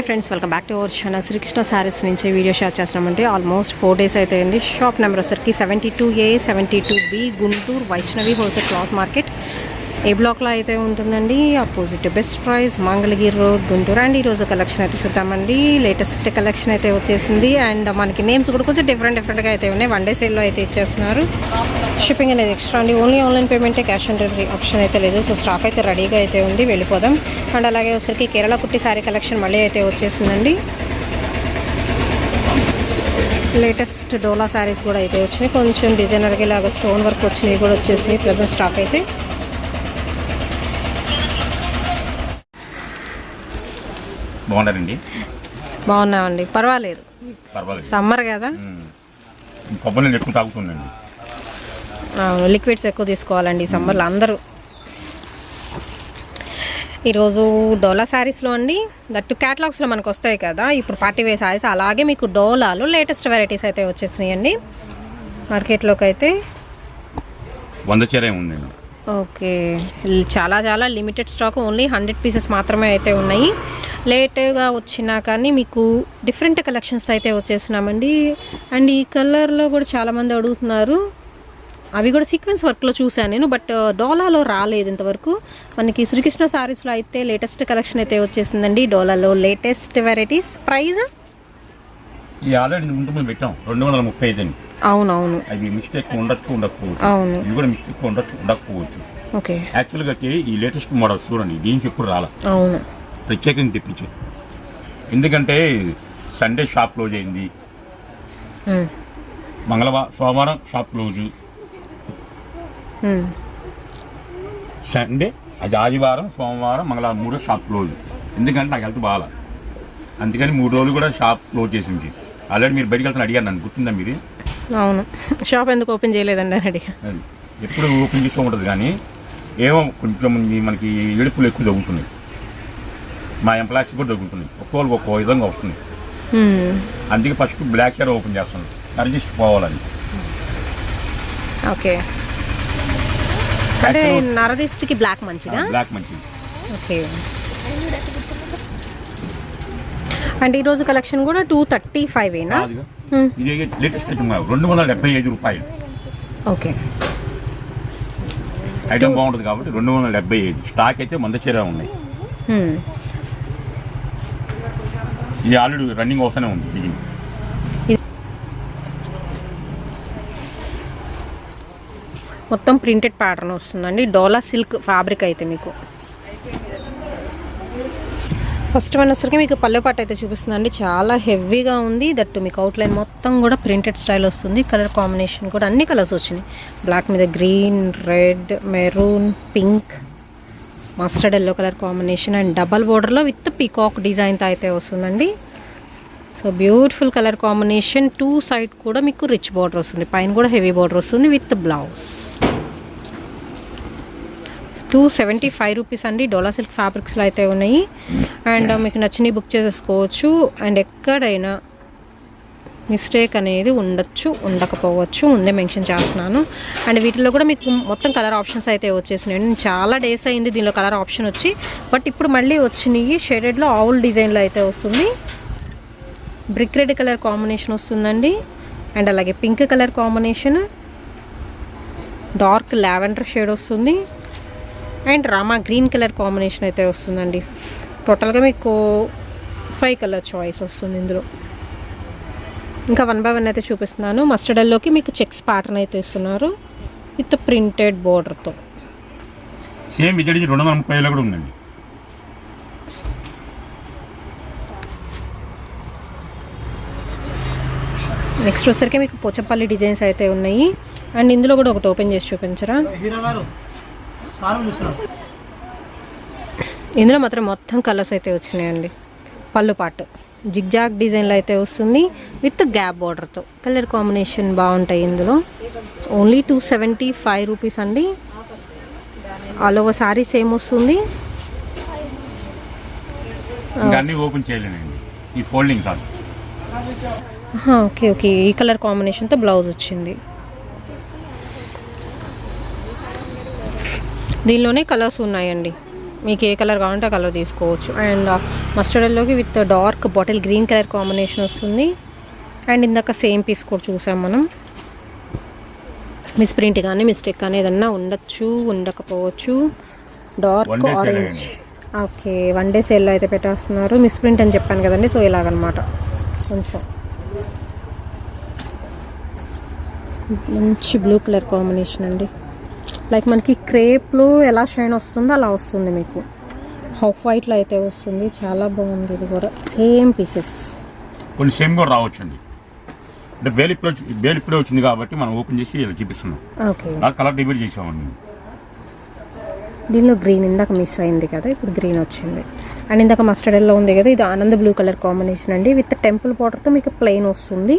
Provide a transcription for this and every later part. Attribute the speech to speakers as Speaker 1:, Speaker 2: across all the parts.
Speaker 1: Friends, welcome back to our channel. Srikrishna sarees నుంచి video share చేస్తున్నామంటే almost 4 days అయితే అయింది. షాప్ నెంబర్ వచ్చరికి 72A 72B Guntur Vaishnavi wholesale cloth market A బ్లాక్లో అయితే ఉంటుందండి. Opposite best price Mangalagiri road Guntur. And ఈరోజు కలెక్షన్ అయితే చూద్దామండి. లేటెస్ట్ కలెక్షన్ అయితే వచ్చేసింది. అండ్ మనకి నేమ్స్ కూడా కొంచెం డిఫరెంట్గా అయితే ఉన్నాయి. 1 day సేల్లో అయితే ఇచ్చేస్తున్నారు. షిప్పింగ్ అనేది ఎక్స్ట్రా అండి. ఓన్లీ ఆన్లైన్ పేమెంటే, క్యాష్ ఆన్ డెలివరీ ఆప్షన్ అయితే లేదు. సో స్టాక్ అయితే రెడీగా అయితే ఉంది, వెళ్ళిపోదాం. అండ్ అలాగే వచ్చరికి కేరళ కుట్టి శారీ కలెక్షన్ మళ్ళీ అయితే వచ్చేసిందండి. లేటెస్ట్ డోలా శారీస్ కూడా అయితే వచ్చినాయి. కొంచెం డిజైనర్గా ఇలాగా స్టోన్ వర్క్ వచ్చినాయి కూడా వచ్చేసినాయి. ప్రజెంట్ స్టాక్ అయితే
Speaker 2: బాగున్నారండి.
Speaker 1: బాగున్నామండి, పర్వాలేదు. సమ్మర్ కదా,
Speaker 2: కొబ్బరి నీళ్ళు ఎక్కువ తాగుతుందండి.
Speaker 1: లిక్విడ్స్ ఎక్కువ తీసుకోవాలండి సమ్మర్లో అందరూ. ఈరోజు డోలా శారీస్లో అండి, దట్టు క్యాటలాగ్స్లో మనకు వస్తాయి కదా ఇప్పుడు పార్టీ వేర్ శారీస్, అలాగే మీకు డోలాలో లేటెస్ట్ వెరైటీస్ అయితే వచ్చేసినాయండి మార్కెట్లోకి. అయితే
Speaker 2: 100 చీర ఉందండి.
Speaker 1: ఓకే, చాలా చాలా లిమిటెడ్ స్టాక్, ఓన్లీ 100 pieces మాత్రమే అయితే ఉన్నాయి. లేట్గా వచ్చినా కానీ మీకు డిఫరెంట్ కలెక్షన్స్ అయితే వచ్చేసినామండి. అండ్ ఈ కలర్లో కూడా చాలామంది అడుగుతున్నారు. అవి కూడా సీక్వెన్స్ వర్క్లో చూసాను నేను, బట్ డోలాలో రాలేదు ఇంతవరకు. మనకి శ్రీకృష్ణ శారీస్లో అయితే లేటెస్ట్ కలెక్షన్ అయితే వచ్చేసిందండి. డోలాలో లేటెస్ట్ వెరైటీస్. ప్రైస్
Speaker 2: ఆల్రెడీ ముందు పెట్టాం 235 అండి.
Speaker 1: అవునవును,
Speaker 2: అవి మిస్టేక్ ఉండొచ్చు, ఉండకపోవచ్చు.
Speaker 1: అవును,
Speaker 2: ఇది కూడా మిస్టేక్ ఉండొచ్చు, ఉండకపోవచ్చు.
Speaker 1: ఓకే,
Speaker 2: యాక్చువల్గా అయితే ఈ లేటెస్ట్ మోడల్స్ చూడండి, దీనికి ఎప్పుడు రాలా.
Speaker 1: అవును,
Speaker 2: ప్రత్యేకంగా తెప్పించారు. ఎందుకంటే సండే షాప్ క్లోజ్ అయింది, సోమవారం షాప్ క్లోజు, సండే అది ఆదివారం, సోమవారం, మంగళవారం 3 షాప్ క్లోజ్. ఎందుకంటే నాకు హెల్త్ బాగా, అందుకని 3 రోజులు కూడా షాప్ క్లోజ్ చేసింది. ఆల్రెడీ మీరు బయటకు వెళ్తాను అడిగారు నన్ను, గుర్తుందా మీది?
Speaker 1: అవును, షాప్ ఎందుకు ఓపెన్ చేయలేదండి అని అడిగా.
Speaker 2: ఎప్పుడు ఓపెన్ చేస్తూ ఉంటుంది కానీ ఏమో కొంచెం మనకి ఏడుపులు ఎక్కువ తగ్గుతున్నాయి. మా ఎంప్లాయీస్ కూడా తగ్గుతున్నాయి, ఒక్కోళ్ళకి ఒక్కో విధంగా వస్తుంది. అందుకే ఫస్ట్ బ్లాక్ చీర ఓపెన్ చేస్తాను, అడ్జస్ట్ పోవాలని.
Speaker 1: ఓకే, అంటే నరదిష్టికి బ్లాక్ మంచిదా?
Speaker 2: బ్లాక్ మంచిది.
Speaker 1: ఓకే, అంటే ఈరోజు కలెక్షన్ కూడా 235ఏనా?
Speaker 2: ఇది లేటెస్ట్ ఐటమ్ 275 రూపాయలు.
Speaker 1: ఓకే,
Speaker 2: ఐటమ్ బాగుంటుంది కాబట్టి 275. స్టాక్ అయితే 100 చీర ఉన్నాయి. ఇది ఆల్రెడీ రన్నింగ్ అవసరమే ఉంది. బిగిన్
Speaker 1: మొత్తం ప్రింటెడ్ ప్యాటర్న్ వస్తుందండి. డోలా సిల్క్ ఫ్యాబ్రిక్ అయితే మీకు. ఫస్ట్ వన్ వచ్చరికి మీకు పల్లె పాట అయితే చూపిస్తుందండి. చాలా హెవీగా ఉంది. దట్టు మీకు అవుట్లైన్ మొత్తం కూడా ప్రింటెడ్ స్టైల్ వస్తుంది. కలర్ కాంబినేషన్ కూడా అన్ని కలర్స్ వచ్చినాయి. బ్లాక్ మీద green, red, maroon, pink, mustard yellow colour combination and double బోర్డర్లో విత్ పీకాక్ డిజైన్తో అయితే వస్తుందండి. So beautiful colour combination. 2 side కూడా మీకు రిచ్ బోర్డర్ వస్తుంది, పైన కూడా హెవీ బోర్డర్ వస్తుంది విత్ బ్లౌజ్. 275 రూపీస్ అండి. డోలా సిల్క్ ఫ్యాబ్రిక్స్లో అయితే ఉన్నాయి. అండ్ మీకు నచ్చినవి బుక్ చేసేసుకోవచ్చు. అండ్ ఎక్కడైనా మిస్టేక్ అనేది ఉండొచ్చు, ఉండకపోవచ్చు, ముందే మెన్షన్ చేస్తున్నాను. అండ్ వీటిలో కూడా మీకు మొత్తం కలర్ ఆప్షన్స్ అయితే వచ్చేసినాయి. చాలా డేస్ అయింది దీనిలో కలర్ ఆప్షన్ వచ్చి, బట్ ఇప్పుడు మళ్ళీ వచ్చినాయి. షేడెడ్లో ఆవుల్ డిజైన్లో అయితే వస్తుంది. బ్రిక్ రెడ్ కలర్ కాంబినేషన్ వస్తుందండి. అండ్ అలాగే pink colour combination, dark lavender shade వస్తుంది. And Rama green colour combination అయితే వస్తుందండి. టోటల్గా మీకు 5 కలర్ చాయిస్ వస్తుంది ఇందులో. ఇంకా 1 by 1 అయితే చూపిస్తున్నాను. మస్టర్డ్ ఎల్లోకి మీకు చెక్స్ ప్యాటర్న్ అయితే ఇస్తున్నారు విత్ ప్రింటెడ్ బోర్డర్తో.
Speaker 2: సేమ్ ఇది 230 కూడా ఉందండి.
Speaker 1: నెక్స్ట్ వచ్చరికి మీకు పోచంపల్లి డిజైన్స్ అయితే ఉన్నాయి. అండ్ ఇందులో కూడా ఒకటి ఓపెన్ చేసి చూపించరా? ఇందులో మాత్రం మొత్తం కలర్స్ అయితే వచ్చినాయండి. పళ్ళు పాటు జిగ్జాగ్ డిజైన్లో అయితే వస్తుంది విత్ గ్యాప్ బార్డర్తో. కలర్ కాంబినేషన్ బాగుంటాయి ఇందులో. ఓన్లీ 275 రూపీస్ అండి. ఆల్ ఓవర్ శారీ సేమ్ వస్తుంది.
Speaker 2: ఓపెన్ చేయలేనండి, ఈ ఫోల్డింగ్ కాదు.
Speaker 1: ఓకే ఓకే, ఈ కలర్ కాంబినేషన్తో బ్లౌజ్ వచ్చింది. దీనిలోనే కలర్స్ ఉన్నాయండి. మీకు ఏ కలర్ కావాలంటే ఆ కలర్ తీసుకోవచ్చు. అండ్ మస్టర్డ్ ఎల్లోకి with dark bottle green colour combination వస్తుంది. అండ్ ఇందాక సేమ్ పీస్ కూడా చూసాం మనం. మిస్ప్రింట్ కానీ మిస్టేక్ కానీ ఏదన్నా ఉండొచ్చు, ఉండకపోవచ్చు. Dark orange. ఓకే, 1 డే సేల్లో అయితే పెట్టేస్తున్నారు. మిస్ప్రింట్ అని చెప్పాను కదండి, సో ఇలాగనమాట. కొంచెం మంచి బ్లూ కలర్ కాంబినేషన్ అండి. లైక్ మనకి క్రేప్లో ఎలా షైన్ వస్తుందో అలా వస్తుంది మీకు. హాఫ్ వైట్లో అయితే వస్తుంది, చాలా బాగుంది. ఇది కూడా సేమ్ పీసెస్,
Speaker 2: కొన్ని సేమ్ కూడా రావచ్చండి. అంటే బేల్ ఇప్పుడే వచ్చింది కాబట్టి మనం ఓపెన్ చేసి ఇలా చూపిస్తున్నాం.
Speaker 1: ఓకే,
Speaker 2: కలర్ డివైడ్ చేసామండి.
Speaker 1: దీనిలో గ్రీన్ ఇందాక మిస్ అయింది కదా, ఇప్పుడు గ్రీన్ వచ్చింది. అండ్ ఇందాక మస్టర్డ్ ఎల్లో ఉంది కదా, ఇది ఆనంద్ బ్లూ కలర్ కాంబినేషన్ అండి. విత్ టెంపుల్ బార్డర్తో మీకు ప్లెయిన్ వస్తుంది.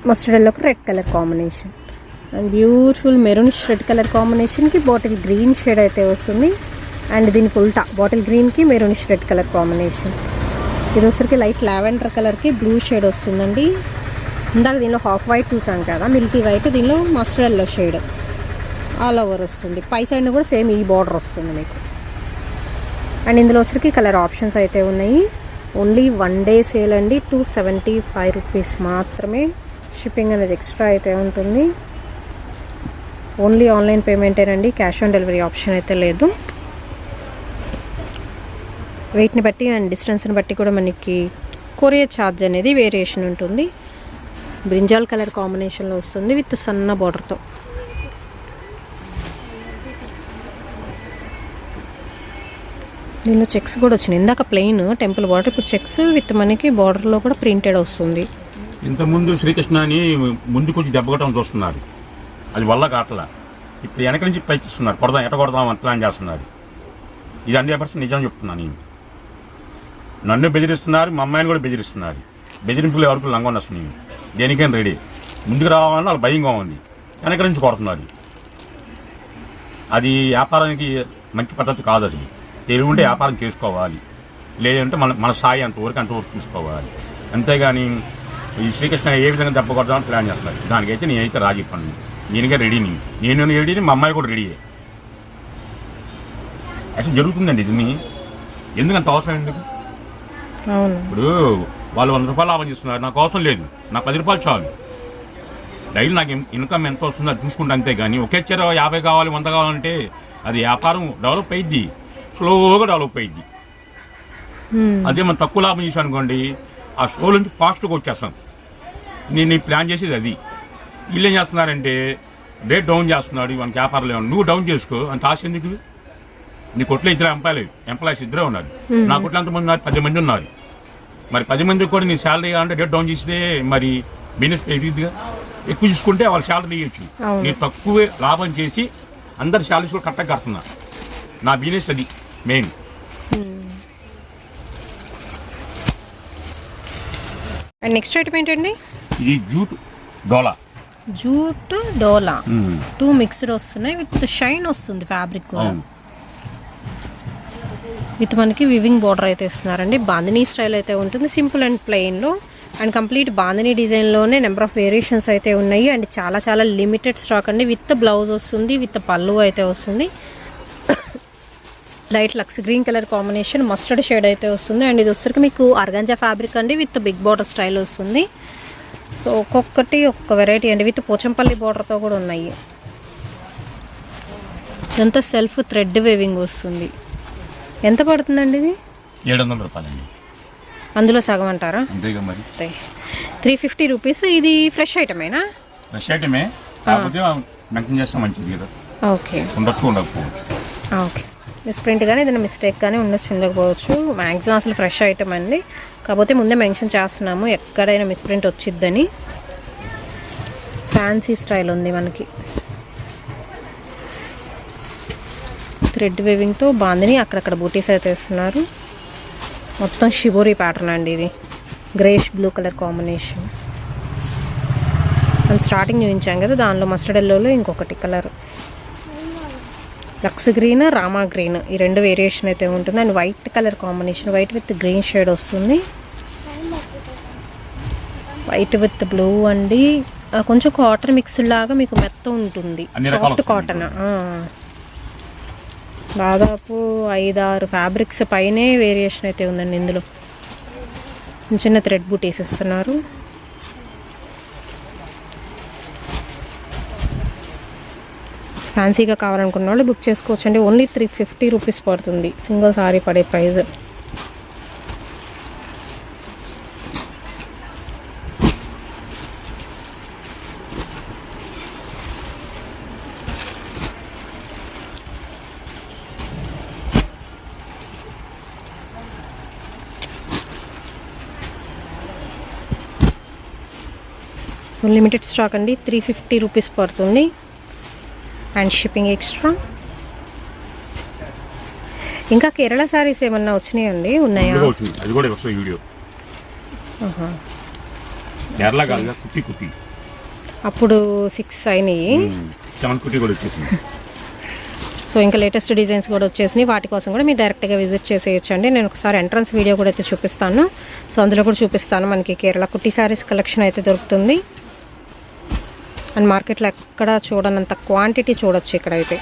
Speaker 1: మస్టర్డ్ ఎల్లోకి red colour combination and beautiful maroonish red colour కాంబినేషన్కి బాటిల్ గ్రీన్ షేడ్ అయితే వస్తుంది. అండ్ దీనికి ఉల్టా బాటిల్ గ్రీన్కి మెరూనిష్ రెడ్ కలర్ కాంబినేషన్. ఇది వచ్చరికి లైట్ లావెండర్ కలర్కి బ్లూ షేడ్ వస్తుందండి. ఇందాక దీనిలో హాఫ్ వైట్ చూసాం కదా, మిల్కీ వైట్. దీనిలో mustard yellow shade all over వస్తుంది. పై సైడ్ కూడా సేమ్ ఈ బార్డర్ వస్తుంది మీకు. అండ్ ఇందులో వచ్చరికి కలర్ ఆప్షన్స్ అయితే ఉన్నాయి. ఓన్లీ 1 డే సేల్ అండి. 275 రూపీస్ మాత్రమే. షిప్పింగ్ అనేది ఎక్స్ట్రా అయితే ఉంటుంది. ఓన్లీ ఆన్లైన్ పేమెంటేనండి, క్యాష్ ఆన్ డెలివరీ ఆప్షన్ అయితే లేదు. వెయిట్ని బట్టి అండ్ డిస్టెన్స్ని బట్టి కూడా మనకి కొరియర్ ఛార్జ్ అనేది వేరియేషన్ ఉంటుంది. బ్రింజాల్ కలర్ కాంబినేషన్లో వస్తుంది విత్ సన్న బార్డర్తో. దీనిలో చెక్స్ కూడా వచ్చినాయి. ఇందాక ప్లెయిన్ టెంపుల్ బార్డర్, ఇప్పుడు చెక్స్ విత్ మనకి బార్డర్లో కూడా ప్రింటెడ్ వస్తుంది.
Speaker 2: ఇంతకుముందు శ్రీకృష్ణ అని ముందుకు వచ్చి దెబ్బ కొట్టడం చూస్తున్నారు, అది వల్ల కావట్లా. ఇప్పుడు వెనక నుంచి ప్రయత్నిస్తున్నారు, ఎట కొడదాం అని ప్లాన్ చేస్తున్నారు. ఇది 100% నిజం చెప్తున్నాను. నేను నన్ను బెదిరిస్తున్నారు, మా అమ్మాయిని కూడా బెదిరిస్తున్నారు. బెదిరింపులు ఎవరికి లంగొని వస్తున్నాయి. దేనికైనా రెడీ. ముందుకు రావాలని వాళ్ళ భయంగా ఉంది, వెనక నుంచి కొడుతున్నారు. అది వ్యాపారానికి మంచి పద్ధతి కాదు. అసలు తెలివి ఉంటే వ్యాపారం చేసుకోవాలి, లేదంటే మన స్థాయి అంతవరకు చూసుకోవాలి. అంతేగాని ఈ శ్రీకృష్ణ ఏ విధంగా దెబ్బ కొడదామని ప్లాన్ చేస్తున్నారు. దానికైతే నేనైతే రాజీ పన్ను, నేనుగా రెడీని, నేను రెడీని, మా అమ్మాయి కూడా రెడీయే. యాక్చువల్ జరుగుతుందండి ఇది. ఎందుకు అంత అవసరం? ఎందుకు? ఇప్పుడు వాళ్ళు 100 రూపాయలు లాభం చేస్తున్నారు, నాకు అవసరం లేదు. నాకు 10 రూపాయలు చాలు. డైలీ నాకు ఇన్కమ్ ఎంత వస్తుందో అది చూసుకుంటే. అంతేగాని ఒకే చీర 50 కావాలి, 100 కావాలంటే అది వ్యాపారం డెవలప్ అయ్యిద్ది, స్లోగా డెవలప్ అయ్యిద్ది. అదే మనం తక్కువ లాభం చేసాను అనుకోండి, ఆ షో నుంచి ఫాస్ట్గా వచ్చేస్తాం. నేను ప్లాన్ చేసేది అది. వీళ్ళు ఏం చేస్తున్నారంటే రేట్ డౌన్ చేస్తున్నాడు, మనకి వ్యాపారంలో నువ్వు డౌన్ చేసుకో, అంత ఆశ ఎందుకు? నీ కొట్లో 2 ఎంప్లాయీస్ 2 ఉన్నారు, నా కొట్లో ఎంతమంది ఉన్నారు? 10 మంది ఉన్నారు. మరి 10 మందికి కూడా నీ శాలరీ కావాలంటే రేట్ డౌన్ చేస్తే మరి బిజినెస్ పెరిగిద్దిగా. ఎక్కువ చూసుకుంటే వాళ్ళ శాలరీ ఇవ్వచ్చు. నేను తక్కువ లాభం చేసి అందరి శాలరీస్ కూడా కరెక్ట్గా కడుతున్నా. నా బిజినెస్ అది మెయిన్.
Speaker 1: అండ్ నెక్స్ట్ ఐటమ్ ఏంటండి?
Speaker 2: ఇది జూట్ డోలా.
Speaker 1: 2 మిక్స్డ్ వస్తున్నాయి విత్ షైన్ వస్తుంది. ఫ్యాబ్రిక్ కూడా విత్ మనకి వివింగ్ బార్డర్ అయితే ఇస్తున్నారండి. బాందినీ స్టైల్ అయితే ఉంటుంది, సింపుల్ అండ్ ప్లెయిన్లో. అండ్ కంప్లీట్ బాందినీ డిజైన్లోనే నెంబర్ ఆఫ్ వేరియేషన్స్ అయితే ఉన్నాయి. అండ్ చాలా చాలా లిమిటెడ్ స్టాక్ అండి. విత్ బ్లౌజ్ వస్తుంది, విత్ పళ్ళు అయితే వస్తుంది. లైట్ లక్స్ green colour combination, mustard shade అయితే వస్తుంది. అండ్ ఇది వచ్చరికి మీకు ఆర్గాంజా ఫ్యాబ్రిక్ అండి, విత్ బిగ్ బార్డర్ స్టైల్ వస్తుంది. సో ఒక్కొక్కటి ఒక్కొక్క వెరైటీ అండి. విత్ పోచంపల్లి బార్డర్తో కూడా ఉన్నాయి. ఇదంతా సెల్ఫ్ థ్రెడ్ వేవింగ్ వస్తుంది. ఎంత పడుతుందండి ఇది?
Speaker 2: 700 రూపాయలండి.
Speaker 1: అందులో సగం అంటారా?
Speaker 2: అంతేగా మరి.
Speaker 1: 350 రూపీస్. ఇది ఫ్రెష్ ఐటమేనా?
Speaker 2: ఫ్రెష్ ఐటమే, కాకపోతే మెన్షన్ చేస్తే మంచిది కదా.
Speaker 1: ఓకే,
Speaker 2: ఉండొచ్చు ఉండకపోవచ్చు.
Speaker 1: ఓకే, మిస్ప్రింట్ కానీ ఏదైనా మిస్టేక్ కానీ ఉండొచ్చు ఉండకపోవచ్చు. మ్యాక్సిమం అసలు ఫ్రెష్ ఐటమ్ అండి, కాకపోతే ముందే మెన్షన్ చేస్తున్నాము ఎక్కడైనా మిస్ప్రింట్ వచ్చిద్దని. ఫ్యాన్సీ స్టైల్ ఉంది మనకి. థ్రెడ్ వేవింగ్తో బాందిని అక్కడక్కడ బూటీస్ అయితే వేస్తున్నారు. మొత్తం షిబోరీ ప్యాటర్న్ అండి ఇది. Greyish blue colour combination. మనం స్టార్టింగ్ చూపించాం కదా, దానిలో మస్టర్డ్ ఎల్లోలో ఇంకొకటి కలర్ లక్స్ గ్రీన్, రామా గ్రీన్, ఈ 2 వేరియేషన్ అయితే ఉంటుంది. And white colour combination, white with green shade వస్తుంది. వైట్ విత్ బ్లూ అండి. కొంచెం కాటన్ మిక్స్డ్ లాగా మీకు మెత్త ఉంటుంది, సాఫ్ట్ కాటన్. దాదాపు 5-6 ఫ్యాబ్రిక్స్ పైనే వేరియేషన్ అయితే ఉందండి ఇందులో. చిన్న చిన్న థ్రెడ్ బూటీస్ ఇస్తున్నారు. ఫ్యాన్సీగా కావాలనుకున్న వాళ్ళు బుక్ చేసుకోవచ్చండి. ఓన్లీ 350 రూపీస్ పడుతుంది సింగిల్ సారీ పడే ప్రైస్. సో లిమిటెడ్ స్టాక్ అండి, 350 రూపీస్ పడుతుంది అండ్ షిప్పింగ్ ఎక్స్ట్రా. ఇంకా కేరళ సారీస్ ఏమన్నా వచ్చినాయండి? ఉన్నాయా?
Speaker 2: అది కూడా వస్తుంది వీడియో. కేరళ కాదుగా, కుట్టి కుట్టి
Speaker 1: అప్పుడు 6 అయినాయి,
Speaker 2: 7 కుట్టి కూడా వచ్చేసింది.
Speaker 1: సో ఇంకా లేటెస్ట్ డిజైన్స్ కూడా వచ్చేసినాయి. వాటి కోసం కూడా మీరు డైరెక్ట్గా విజిట్ చేసేయచ్చండి. నేను ఒకసారి ఎంట్రన్స్ వీడియో కూడా అయితే చూపిస్తాను. సో అందులో కూడా చూపిస్తాను. మనకి కేరళ కుట్టి సారీస్ కలెక్షన్ అయితే దొరుకుతుంది. అండ్ మార్కెట్లో ఎక్కడ చూడనంత క్వాంటిటీ చూడొచ్చు ఇక్కడైతే.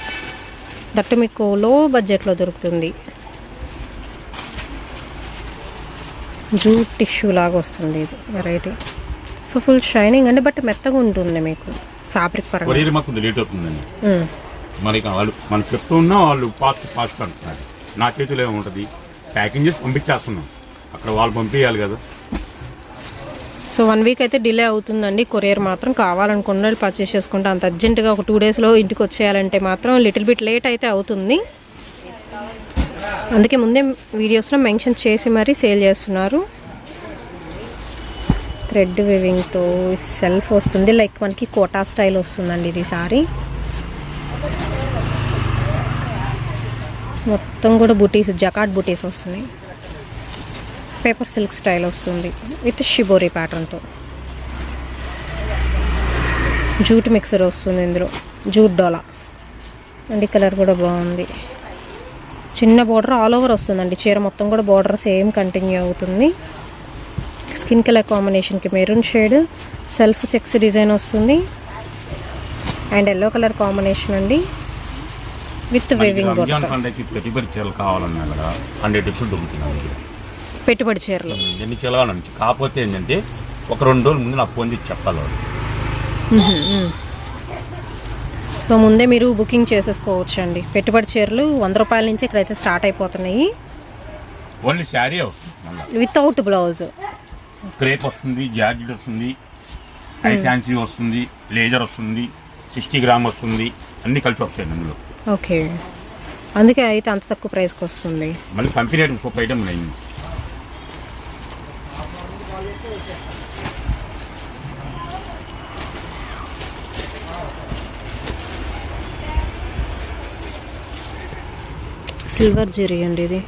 Speaker 1: దట్టు మీకు లో బడ్జెట్లో దొరుకుతుంది. జూట్ టిష్యూ లాగా వస్తుంది ఇది వెరైటీ. సో ఫుల్ షైనింగ్ అండి, బట్ మెత్తగా ఉంటుంది మీకు ఫ్యాబ్రిక్ పరంగా.
Speaker 2: మాకు లేట్ అవుతుందండి మనకి. వాళ్ళు మనం చెప్తూ ఉన్నా వాళ్ళు ఫాస్ట్ అంటున్నారు. నా చేతిలో ఏముంటుంది, ప్యాకింగ్ చేసి పంపించేస్తున్నాం, అక్కడ వాళ్ళు పంపించాలి కదా.
Speaker 1: సో 1 వీక్ అయితే డిలే అవుతుందండి. కొరియర్ మాత్రం కావాలనుకున్న పర్చేస్ చేసుకుంటే అంత అర్జెంటుగా ఒక 2 డేస్లో ఇంటికి వచ్చేయాలంటే మాత్రం లిటిల్ బిట్ లేట్ అయితే అవుతుంది. అందుకే ముందే వీడియోస్లో మెన్షన్ చేసి మరీ సేల్ చేస్తున్నారు. థ్రెడ్ వివింగ్తో సెల్ఫ్ వస్తుంది, లైక్ మనకి కోటా స్టైల్ వస్తుందండి ఇది సారీ. మొత్తం కూడా బుటీస్, జకాట్ బుటీస్ వస్తున్నాయి. పేపర్ సిల్క్ స్టైల్ వస్తుంది విత్ షిబోరి ప్యాటర్న్తో. జూట్ మిక్సర్ వస్తుంది ఇందులో, జూట్ డోలా అండి. కలర్ కూడా బాగుంది. చిన్న బోర్డర్ ఆల్ ఓవర్ వస్తుందండి. చీర మొత్తం కూడా బోర్డర్ సేమ్ కంటిన్యూ అవుతుంది. స్కిన్ కలర్ కాంబినేషన్కి maroon shade, self checks design వస్తుంది అండ్ ఎల్లో కలర్ కాంబినేషన్ అండి విత్ వేవింగ్ బోర్డర్. పెట్టుబడి చీరలు
Speaker 2: ఎన్ని చీరలు కాకపోతే ఏంటంటే ఒక 2 రోజుల ముందు నాకు ఫోన్ చేసి చెప్పాలి.
Speaker 1: సో ముందే మీరు బుకింగ్ చేసేసుకోవచ్చు అండి. పెట్టుబడి చీరలు 100 రూపాయల నుంచి ఇక్కడైతే స్టార్ట్ అయిపోతున్నాయి.
Speaker 2: ఓన్లీ శారీ వస్తుంది
Speaker 1: వితౌట్ బ్లౌజ్.
Speaker 2: క్రేప్ వస్తుంది, జార్జెట్ వస్తుంది, హై ఫ్యాన్సీ వస్తుంది, లేజర్ వస్తుంది, 60 గ్రామ్ వస్తుంది, అన్ని కలిసి వస్తాయి అందులో.
Speaker 1: ఓకే, అందుకే అయితే అంత తక్కువ ప్రైస్కి వస్తుంది.
Speaker 2: మళ్ళీ కంపెనీ ఐటమ్ సూపర్ ఐటమ్ ఉన్నాయి.
Speaker 1: సిల్వర్ జరీ అండి ఇది.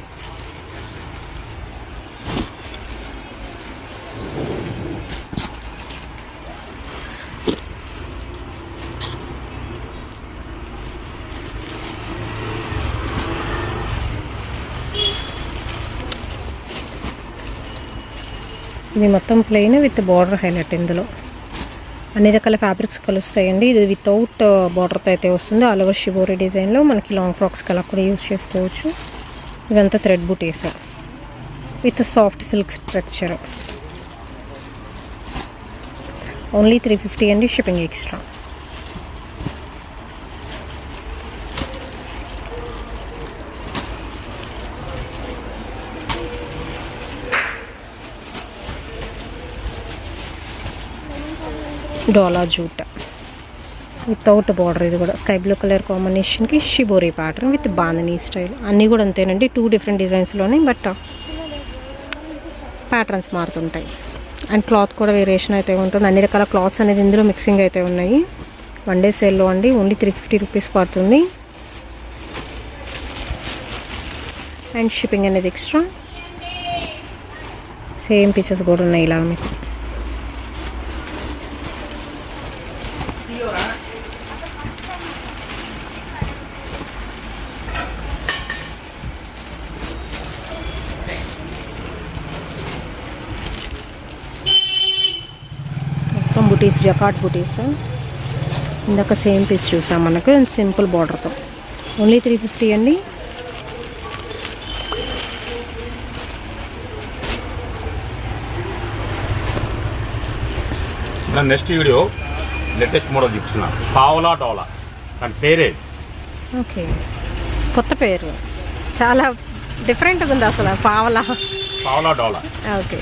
Speaker 1: ఇది మొత్తం ప్లెయిన్ విత్ బార్డర్ హైలైట్. ఇందులో అన్ని రకాల ఫ్యాబ్రిక్స్ కలుస్తాయండి. ఇది వితౌట్ బార్డర్తో అయితే వస్తుంది. ఆల్ ఓవర్ షిబోరి డిజైన్లో మనకి లాంగ్ ఫ్రాక్స్ కలా కూడా యూజ్ చేసుకోవచ్చు. ఇదంతా thread bootis with soft silk structure. Only 350 అండి, shipping extra. Dola jute without border. ఇది కూడా స్కై బ్లూ కలర్ కాంబినేషన్కి shibori pattern with bandhani style. అన్నీ కూడా అంతేనండి, 2 డిఫరెంట్ డిజైన్స్లోనే, బట్ ప్యాటర్న్స్ మారుతుంటాయి. అండ్ క్లాత్ కూడా వేరియేషన్ అయితే ఉంటుంది. అన్ని రకాల క్లాత్స్ అనేది ఇందులో మిక్సింగ్ అయితే ఉన్నాయి. 1 డే సేల్లో అండి. ఓన్లీ 350 రూపీస్ పడుతుంది అండ్ షిప్పింగ్ అనేది ఎక్స్ట్రా. సేమ్ పీసెస్ కూడా ఉన్నాయి ఇలా మీకు. బుటీస్, జకాట్ బుటీస్. ఇందాక సేమ్ పీస్ చూసాం మనకు సింపుల్ బార్డర్తో. ఓన్లీ 350 అండి.
Speaker 2: నా నెక్స్ట్ వీడియో లేటెస్ట్ మోడల్ చూపిస్తున్నా, పావలా డోలా. దాని పేరే.
Speaker 1: ఓకే, కొత్త పేరు, చాలా డిఫరెంట్గా ఉంది అసలు. పావలా
Speaker 2: డోలా.
Speaker 1: ఓకే.